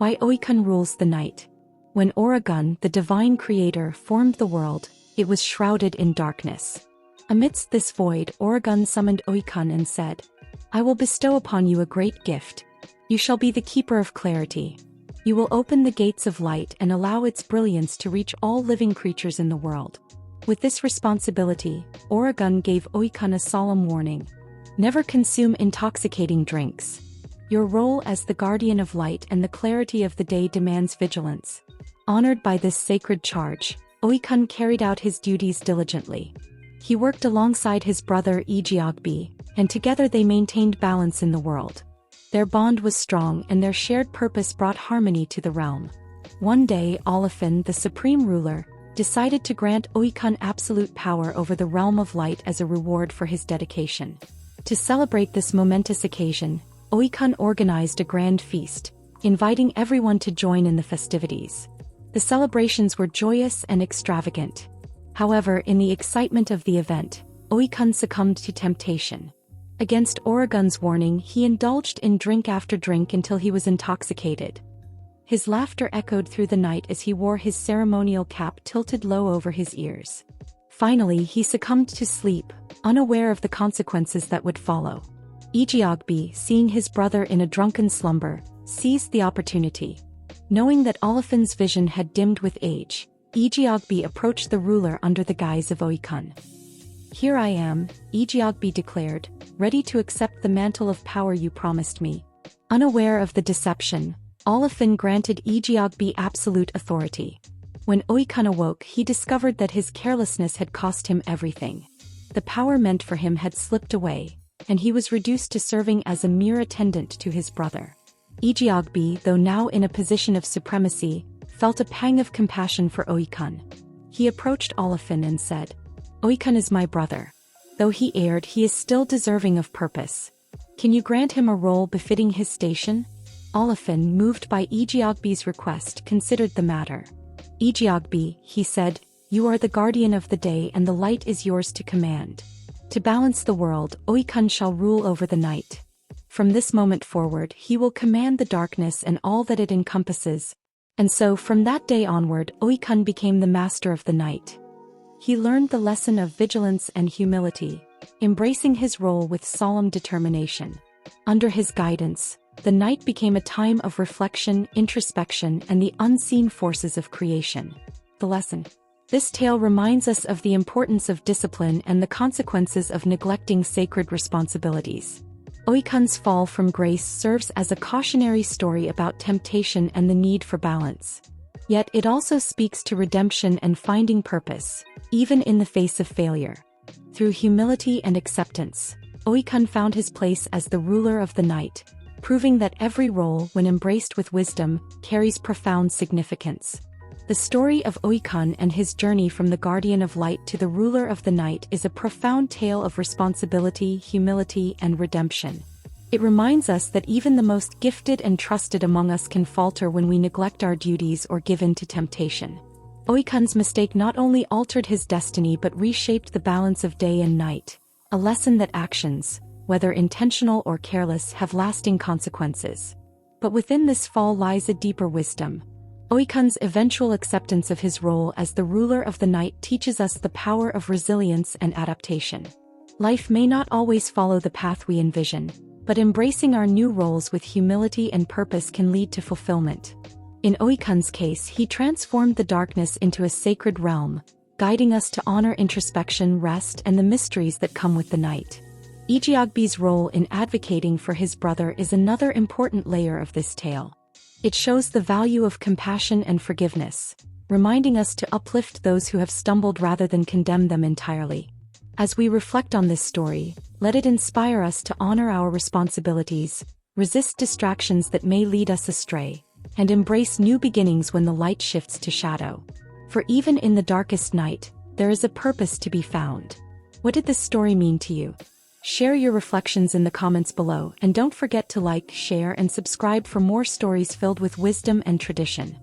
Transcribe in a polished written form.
Why Oyekun rules the night. When Oyekun, the divine creator, formed the world, it was shrouded in darkness. Amidst this void, Oyekun summoned Oyekun and said, "I will bestow upon you a great gift. You shall be the keeper of clarity. You will open the gates of light and allow its brilliance to reach all living creatures in the world." With this responsibility, Oyekun gave Oyekun a solemn warning. Never consume intoxicating drinks. Your role as the guardian of light and the clarity of the day demands vigilance. Honored by this sacred charge, Oyekun carried out his duties diligently. He worked alongside his brother Oyekun, and together they maintained balance in the world. Their bond was strong and their shared purpose brought harmony to the realm. One day Oyekun, the supreme ruler, decided to grant Oyekun absolute power over the realm of light as a reward for his dedication. To celebrate this momentous occasion, Oyekun organized a grand feast, inviting everyone to join in the festivities. The celebrations were joyous and extravagant. However, in the excitement of the event, Oyekun succumbed to temptation. Against Oregon's warning, he indulged in drink after drink until he was intoxicated. His laughter echoed through the night as he wore his ceremonial cap tilted low over his ears. Finally, he succumbed to sleep, unaware of the consequences that would follow. Oyekun, seeing his brother in a drunken slumber, seized the opportunity. Knowing that Oyekun's vision had dimmed with age, Oyekun approached the ruler under the guise of Oyekun. "Here I am," Oyekun declared, "ready to accept the mantle of power you promised me." Unaware of the deception, Oyekun granted Oyekun absolute authority. When Oyekun awoke, he discovered that his carelessness had cost him everything. The power meant for him had slipped away, and he was reduced to serving as a mere attendant to his brother. Oyekun, though now in a position of supremacy, felt a pang of compassion for Oyekun. He approached Oyekun and said, "Oyekun is my brother. Though he erred, he is still deserving of purpose. Can you grant him a role befitting his station?" Oyekun, moved by Oyekun's request, considered the matter. "Oyekun," he said, "you are the guardian of the day and the light is yours to command. To balance the world, Oyekun shall rule over the night. From this moment forward, he will command the darkness and all that it encompasses." And so from that day onward, Oyekun became the master of the night. He learned the lesson of vigilance and humility, embracing his role with solemn determination. Under his guidance, the night became a time of reflection, introspection, and the unseen forces of creation. The lesson. This tale reminds us of the importance of discipline and the consequences of neglecting sacred responsibilities. Oyekun's fall from grace serves as a cautionary story about temptation and the need for balance. Yet it also speaks to redemption and finding purpose, even in the face of failure. Through humility and acceptance, Oyekun found his place as the ruler of the night, proving that every role, when embraced with wisdom, carries profound significance. The story of Oyekun and his journey from the guardian of light to the ruler of the night is a profound tale of responsibility, humility, and redemption. It reminds us that even the most gifted and trusted among us can falter when we neglect our duties or give in to temptation. Oyekun's mistake not only altered his destiny but reshaped the balance of day and night, a lesson that actions, whether intentional or careless, have lasting consequences. But within this fall lies a deeper wisdom. Oyekun's eventual acceptance of his role as the ruler of the night teaches us the power of resilience and adaptation. Life may not always follow the path we envision, but embracing our new roles with humility and purpose can lead to fulfillment. In Oyekun's case, he transformed the darkness into a sacred realm, guiding us to honor introspection, rest, and the mysteries that come with the night. Oyekun's role in advocating for his brother is another important layer of this tale. It shows the value of compassion and forgiveness, reminding us to uplift those who have stumbled rather than condemn them entirely. As we reflect on this story, let it inspire us to honor our responsibilities, resist distractions that may lead us astray, and embrace new beginnings when the light shifts to shadow. For even in the darkest night, there is a purpose to be found. What did this story mean to you? Share your reflections in the comments below, and don't forget to like, share, and subscribe for more stories filled with wisdom and tradition.